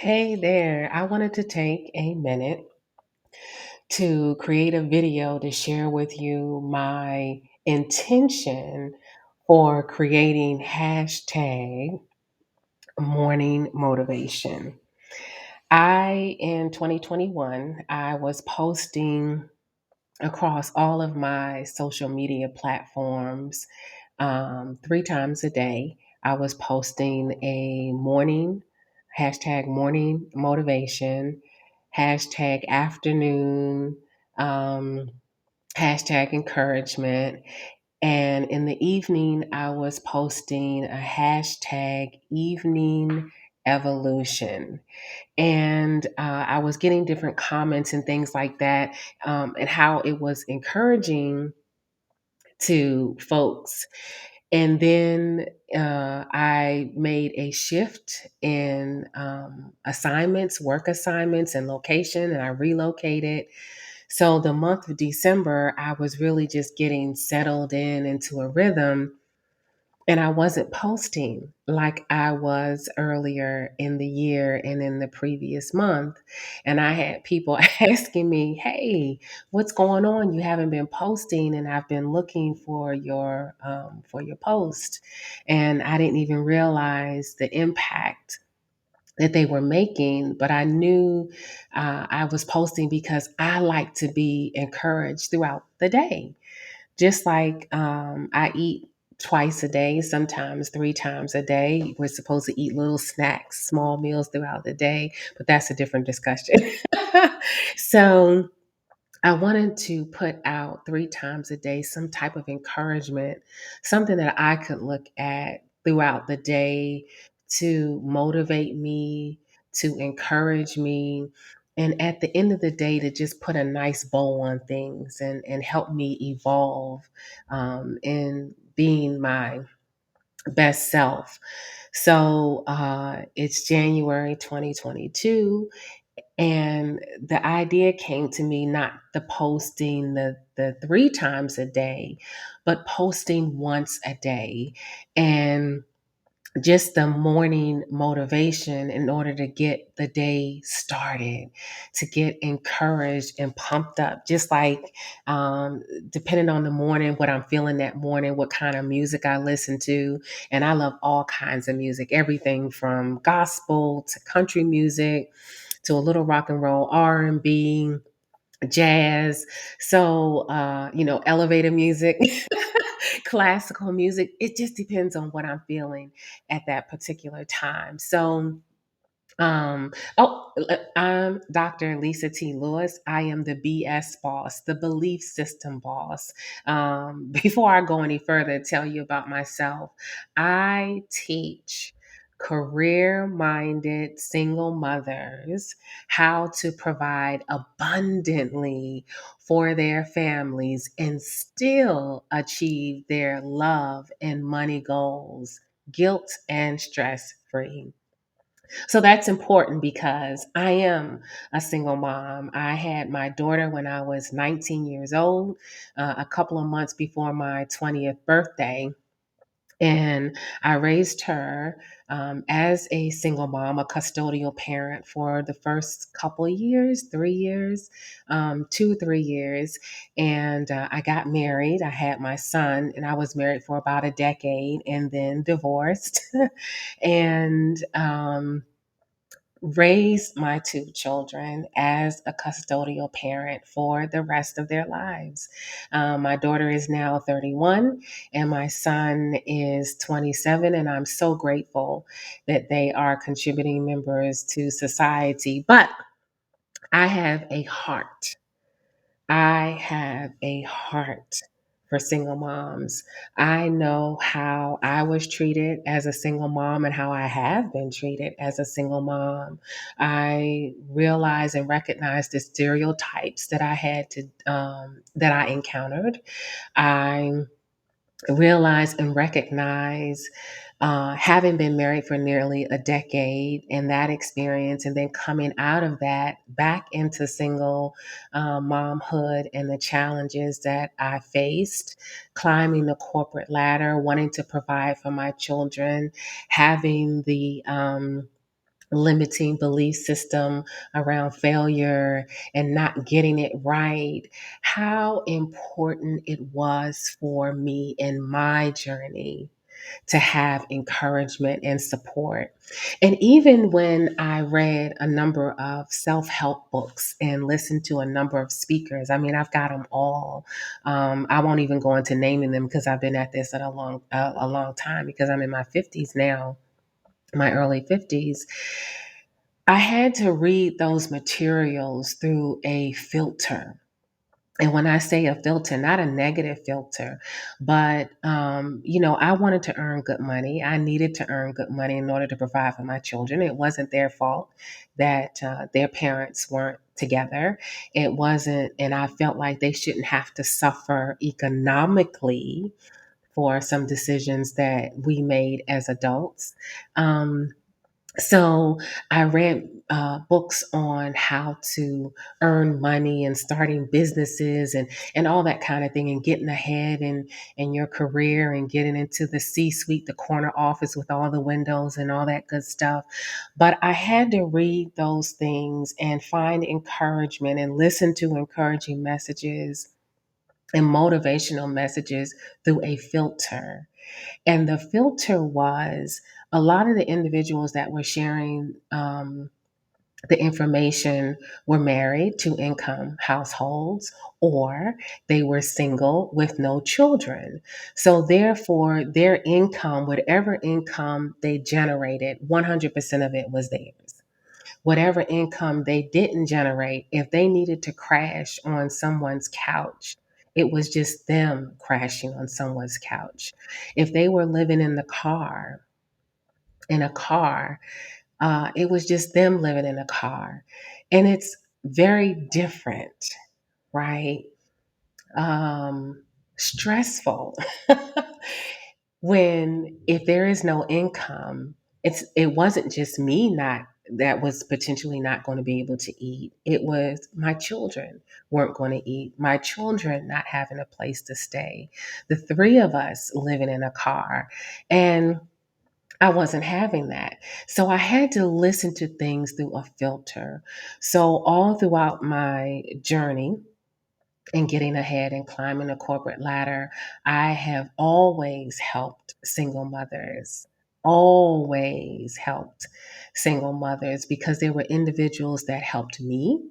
Hey there, I wanted to take a minute to create a video to share with you my intention for creating hashtag morning motivation. In 2021, I was posting across all of my social media platforms 3 times a day. I was posting a morning hashtag morning motivation, hashtag afternoon, um, hashtag encouragement. And in the evening, I was posting a hashtag evening evolution. And I was getting different comments and things like that, and how it was encouraging to folks. And then I made a shift in assignments, work assignments, and location, and I relocated. So the month of December, I was really just getting settled into a rhythm, and I wasn't posting like I was earlier in the year and in the previous month. And I had people asking me, "Hey, what's going on? You haven't been posting, and I've been looking for your post." And I didn't even realize the impact that they were making, but I knew I was posting because I like to be encouraged throughout the day. Just like I eat twice a day, sometimes 3 times a day. We're supposed to eat little snacks, small meals throughout the day, but that's a different discussion. So I wanted to put out 3 times a day some type of encouragement, something that I could look at throughout the day to motivate me, to encourage me, and at the end of the day, to just put a nice bow on things and help me evolve in being my best self. So it's January 2022, and the idea came to me, not the posting the 3 times a day, but posting once a day, and just the morning motivation in order to get the day started, to get encouraged and pumped up. Just like depending on the morning, what I'm feeling that morning, what kind of music I listen to. And I love all kinds of music, everything from gospel to country music to a little rock and roll, R&B, jazz. So, elevator music, classical music. It just depends on what I'm feeling at that particular time. So, I'm Dr. Lisa T. Lewis. I am the BS boss, the belief system boss. Before I go any further, tell you about myself. I teach career minded single mothers how to provide abundantly for their families and still achieve their love and money goals, guilt and stress free. So that's important because I am a single mom. I had my daughter when I was 19 years old, a couple of months before my 20th birthday. And I raised her as a single mom, a custodial parent for the first couple of years, 3 years, 2, 3 years. And I got married. I had my son, and I was married for about a decade and then divorced. and raised my 2 children as a custodial parent for the rest of their lives. My daughter is now 31 and my son is 27, and I'm so grateful that they are contributing members to society. But I have a heart I have a heart for single moms. I know how I was treated as a single mom and how I have been treated as a single mom. I realize and recognize the stereotypes that I encountered. I realize and recognize, having been married for nearly a decade and that experience, and then coming out of that back into single momhood and the challenges that I faced, climbing the corporate ladder, wanting to provide for my children, having the limiting belief system around failure and not getting it right, how important it was for me in my journey to have encouragement and support. And even when I read a number of self help books and listened to a number of speakers, I mean, I've got them all. I won't even go into naming them because I've been at this a long time because I'm in my 50s now, my early 50s. I had to read those materials through a filter. And when I say a filter, not a negative filter, but I wanted to earn good money. I needed to earn good money in order to provide for my children. It wasn't their fault that their parents weren't together. It wasn't, and I felt like they shouldn't have to suffer economically for some decisions that we made as adults. Um, so I read books on how to earn money and starting businesses and all that kind of thing and getting ahead in your career and getting into the C-suite, the corner office with all the windows and all that good stuff. But I had to read those things and find encouragement and listen to encouraging messages and motivational messages through a filter. And the filter was a lot of the individuals that were sharing the information were married to income households or they were single with no children. So, therefore, their income, whatever income they generated, 100% of it was theirs. Whatever income they didn't generate, if they needed to crash on someone's couch, it was just them crashing on someone's couch. If they were living in a car, it was just them living in a car. And it's very different, right? Stressful when if there is no income, it wasn't just me not that was potentially not going to be able to eat. It was my children weren't going to eat, my children not having a place to stay, the three of us living in a car. And I wasn't having that. So I had to listen to things through a filter. So all throughout my journey, and getting ahead and climbing the corporate ladder, I have always helped single mothers, always helped single mothers because there were individuals that helped me.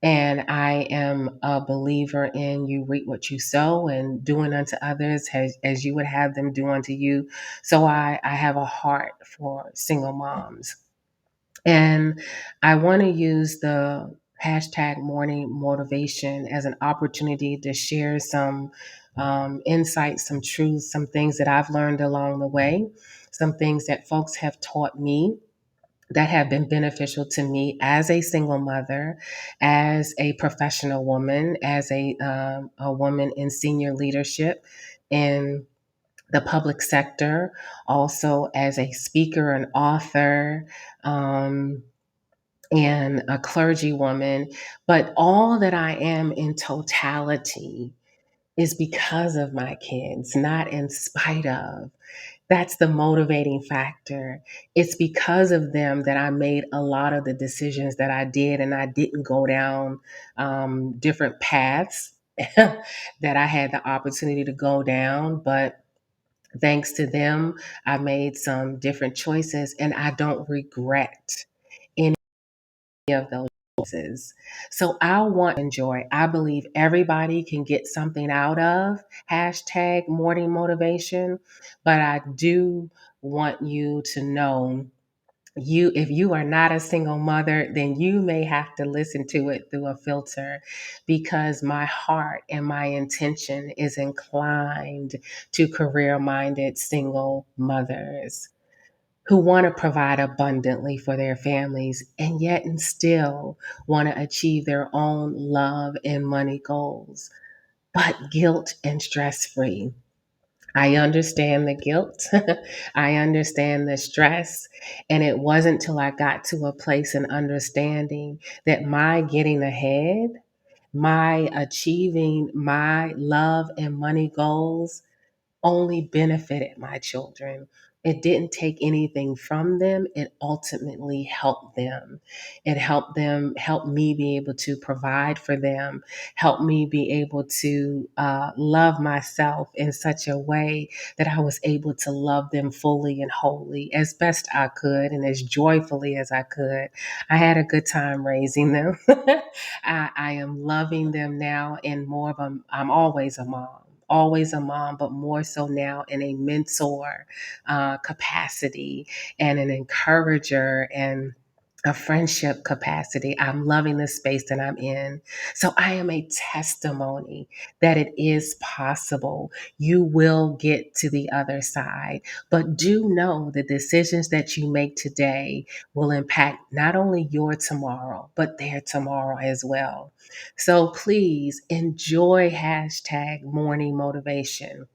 And I am a believer in you reap what you sow and doing unto others as you would have them do unto you. So I have a heart for single moms. And I want to use the hashtag morning motivation as an opportunity to share some insights, some truths, some things that I've learned along the way, some things that folks have taught me that have been beneficial to me as a single mother, as a professional woman, as a woman in senior leadership in the public sector, also as a speaker, an author. And a clergy woman, but all that I am in totality is because of my kids, not in spite of. That's the motivating factor. It's because of them that I made a lot of the decisions that I did, and I didn't go down different paths that I had the opportunity to go down. But thanks to them, I made some different choices, and I don't regret any of those choices. So I want to enjoy. I believe everybody can get something out of hashtag morning motivation, but I do want you to know if you are not a single mother, then you may have to listen to it through a filter because my heart and my intention is inclined to career minded single mothers who want to provide abundantly for their families and yet and still want to achieve their own love and money goals, but guilt and stress free. I understand the guilt. I understand the stress. And it wasn't till I got to a place in understanding that my getting ahead, my achieving my love and money goals only benefited my children. It didn't take anything from them. It ultimately helped them. It helped me be able to provide for them, helped me be able to love myself in such a way that I was able to love them fully and wholly as best I could and as joyfully as I could. I had a good time raising them. I am loving them now in more of a, I'm always a mom, but more so now in a mentor capacity and an encourager and a friendship capacity. I'm loving the space that I'm in. So I am a testimony that it is possible. You will get to the other side. But do know the decisions that you make today will impact not only your tomorrow, but their tomorrow as well. So please enjoy hashtag morning motivation.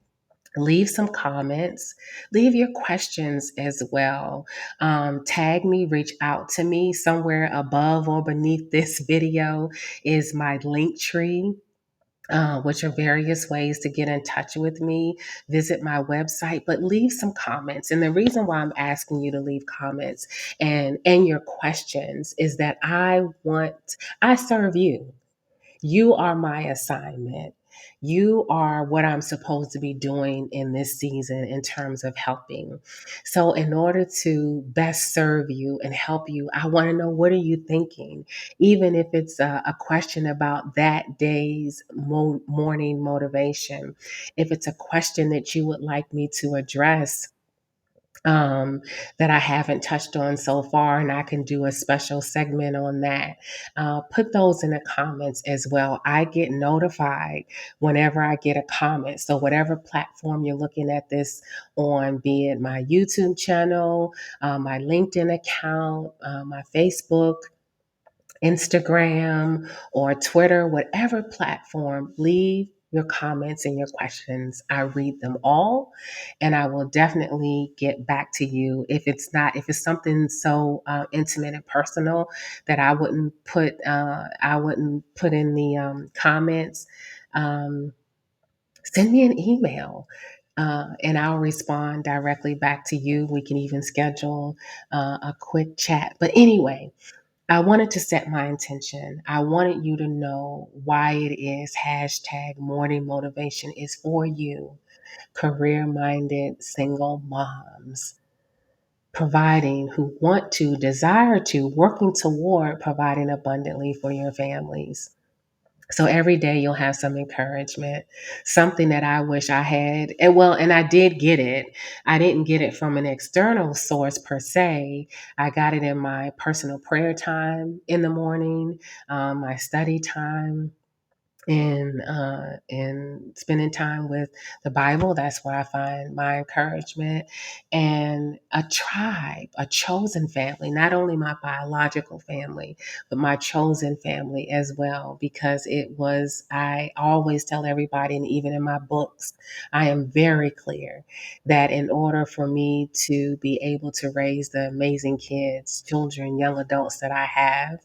Leave some comments, leave your questions as well. Tag me, reach out to me. Somewhere above or beneath this video is my link tree. Which are various ways to get in touch with me. Visit my website, but leave some comments. And the reason why I'm asking you to leave comments and your questions is that I serve you. You are my assignment. You are what I'm supposed to be doing in this season in terms of helping. So, in order to best serve you and help you, I want to know, what are you thinking? Even if it's a question about that day's morning motivation, if it's a question that you would like me to address, that I haven't touched on so far, and I can do a special segment on that. Put those in the comments as well. I get notified whenever I get a comment. So, whatever platform you're looking at this on, be it my YouTube channel, my LinkedIn account, my Facebook, Instagram or Twitter, whatever platform, leave your comments and your questions. I read them all, and I will definitely get back to you. If it's something so intimate and personal that I wouldn't put in the comments, um, send me an email. And I'll respond directly back to you. We can even schedule a quick chat. But anyway, I wanted to set my intention. I wanted you to know why it is hashtag morning motivation is for you, career minded single moms, providing who want to, desire to, working toward providing abundantly for your families. So every day you'll have some encouragement, something that I wish I had. And I did get it. I didn't get it from an external source per se. I got it in my personal prayer time in the morning, my study time, and spending time with the Bible. That's where I find my encouragement, and a tribe, a chosen family, not only my biological family, but my chosen family as well, because I always tell everybody, and even in my books, I am very clear that in order for me to be able to raise the amazing kids, children, young adults that I have,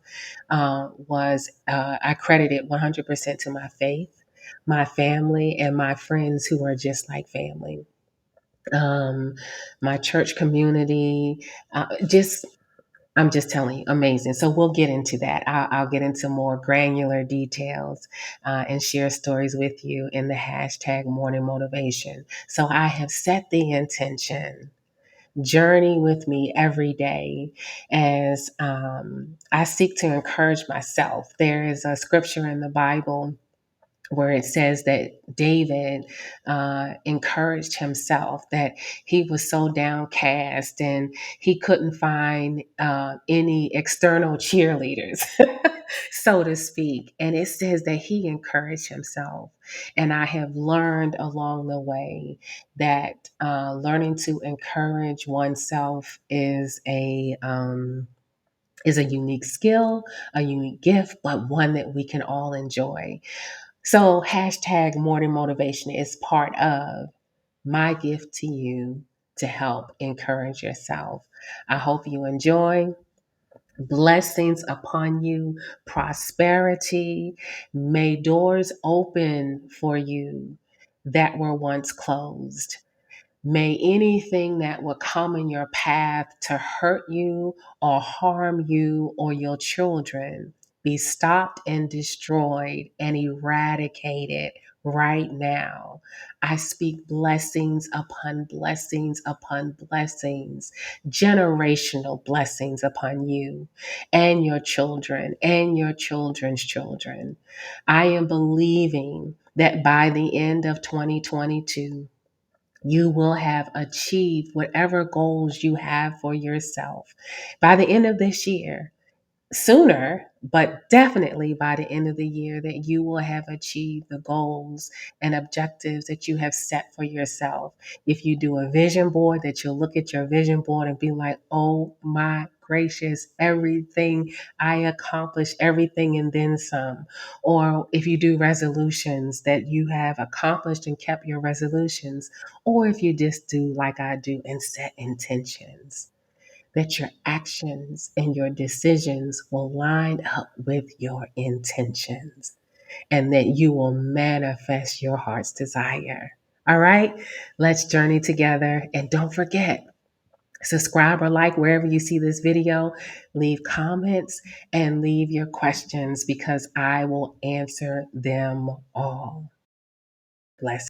was I credit it 100% to my faith, my family, and my friends who are just like family. Um, my church community, just I'm just telling you, amazing. So we'll get into that. I'll get into more granular details and share stories with you in the hashtag morning motivation. So I have set the intention. Journey with me every day as I seek to encourage myself. There is a scripture in the Bible where it says that David encouraged himself, that he was so downcast and he couldn't find any external cheerleaders, so to speak. And it says that he encouraged himself. And I have learned along the way that learning to encourage oneself is a unique skill, a unique gift, but one that we can all enjoy. So, hashtag morning motivation is part of my gift to you to help encourage yourself. I hope you enjoy. Blessings upon you, prosperity. May doors open for you that were once closed. May anything that will come in your path to hurt you or harm you or your children be stopped and destroyed and eradicated right now. I speak blessings upon blessings upon blessings, generational blessings upon you and your children and your children's children. I am believing that by the end of 2022, you will have achieved whatever goals you have for yourself. By the end of this year, sooner, but definitely by the end of the year, that you will have achieved the goals and objectives that you have set for yourself. If you do a vision board, that you'll look at your vision board and be like, oh my gracious, everything I accomplished, everything and then some. Or if you do resolutions, that you have accomplished and kept your resolutions. Or if you just do like I do and set intentions, that your actions and your decisions will line up with your intentions and that you will manifest your heart's desire. All right, let's journey together. And don't forget, subscribe or like wherever you see this video. Leave comments and leave your questions because I will answer them all. Bless.